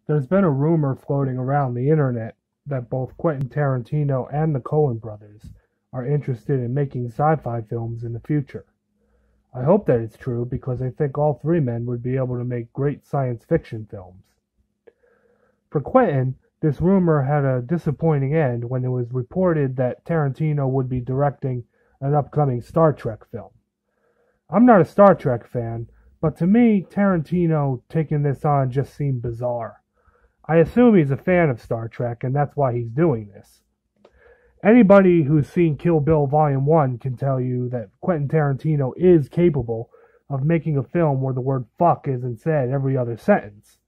There's been a rumor floating around the internet that both Quentin Tarantino and the Coen brothers are interested in making sci-fi films in the future. I hope that it's true because I think all three men would be able to make great science fiction films. For Quentin, this rumor had a disappointing end when it was reported that Tarantino would be directing an upcoming Star Trek film. I'm not a Star Trek fan, but to me, Tarantino taking this on just seemed bizarre. I assume he's a fan of Star Trek, and that's why he's doing this. Anybody who's seen Kill Bill Volume 1 can tell you that Quentin Tarantino is capable of making a film where the word fuck isn't said every other sentence.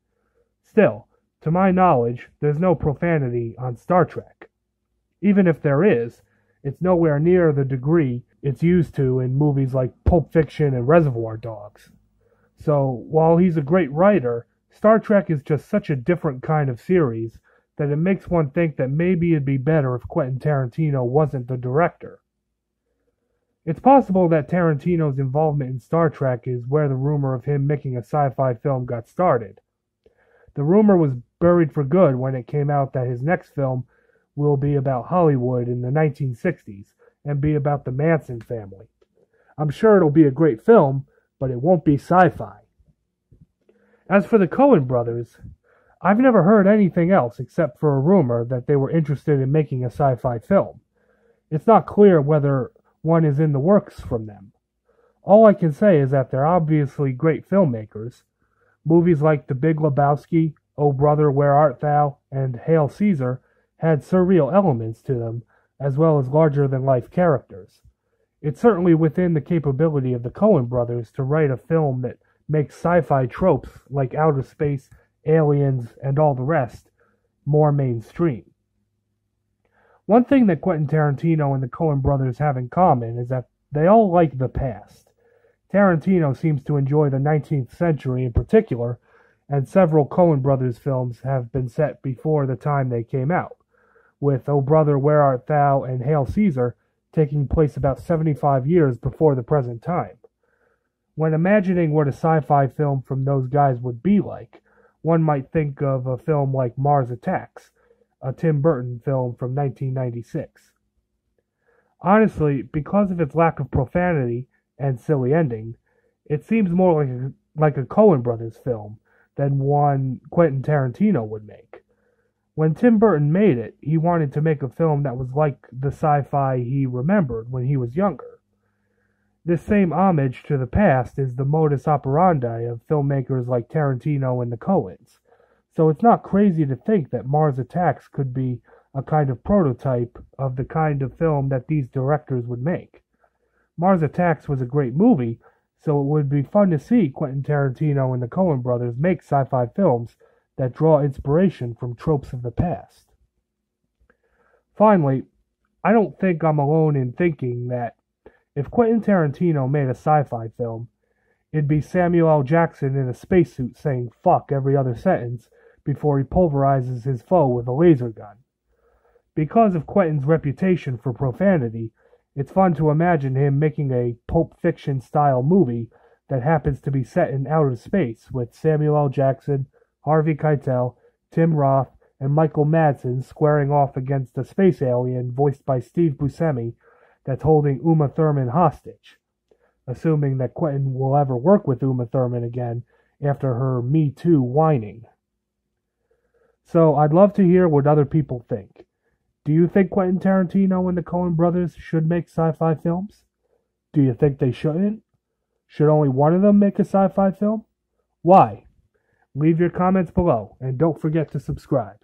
Still, to my knowledge, there's no profanity on Star Trek. Even if there is, it's nowhere near the degree it's used to in movies like Pulp Fiction and Reservoir Dogs. So, while he's a great writer, Star Trek is just such a different kind of series that it makes one think that maybe it'd be better if Quentin Tarantino wasn't the director. It's possible that Tarantino's involvement in Star Trek is where the rumor of him making a sci-fi film got started. The rumor was buried for good when it came out that his next film will be about Hollywood in the 1960s and be about the Manson family. I'm sure it'll be a great film, but it won't be sci-fi. As for the Coen brothers, I've never heard anything else except for a rumor that they were interested in making a sci-fi film. It's not clear whether one is in the works from them. All I can say is that they're obviously great filmmakers. Movies like The Big Lebowski, Oh Brother, Where Art Thou, and Hail Caesar had surreal elements to them, as well as larger-than-life characters. It's certainly within the capability of the Coen brothers to write a film that makes sci-fi tropes like outer space, aliens, and all the rest more mainstream. One thing that Quentin Tarantino and the Coen brothers have in common is that they all like the past. Tarantino seems to enjoy the 19th century in particular, and several Coen brothers films have been set before the time they came out, with Oh Brother, Where Art Thou and Hail Caesar taking place about 75 years before the present time. When imagining what a sci-fi film from those guys would be like, one might think of a film like Mars Attacks, a Tim Burton film from 1996. Honestly, because of its lack of profanity and silly ending, it seems more like a Coen brothers film than one Quentin Tarantino would make. When Tim Burton made it, he wanted to make a film that was like the sci-fi he remembered when he was younger. This same homage to the past is the modus operandi of filmmakers like Tarantino and the Coens, so it's not crazy to think that Mars Attacks could be a kind of prototype of the kind of film that these directors would make. Mars Attacks was a great movie, so it would be fun to see Quentin Tarantino and the Coen brothers make sci-fi films that draw inspiration from tropes of the past. Finally, I don't think I'm alone in thinking that if Quentin Tarantino made a sci-fi film, it'd be Samuel L. Jackson in a spacesuit saying fuck every other sentence before he pulverizes his foe with a laser gun. Because of Quentin's reputation for profanity, it's fun to imagine him making a Pulp Fiction-style movie that happens to be set in outer space with Samuel L. Jackson, Harvey Keitel, Tim Roth, and Michael Madsen squaring off against a space alien voiced by Steve Buscemi that's holding Uma Thurman hostage, assuming that Quentin will ever work with Uma Thurman again after her Me Too whining. So I'd love to hear what other people think. Do you think Quentin Tarantino and the Coen brothers should make sci-fi films? Do you think they shouldn't? Should only one of them make a sci-fi film? Why? Leave your comments below, and don't forget to subscribe.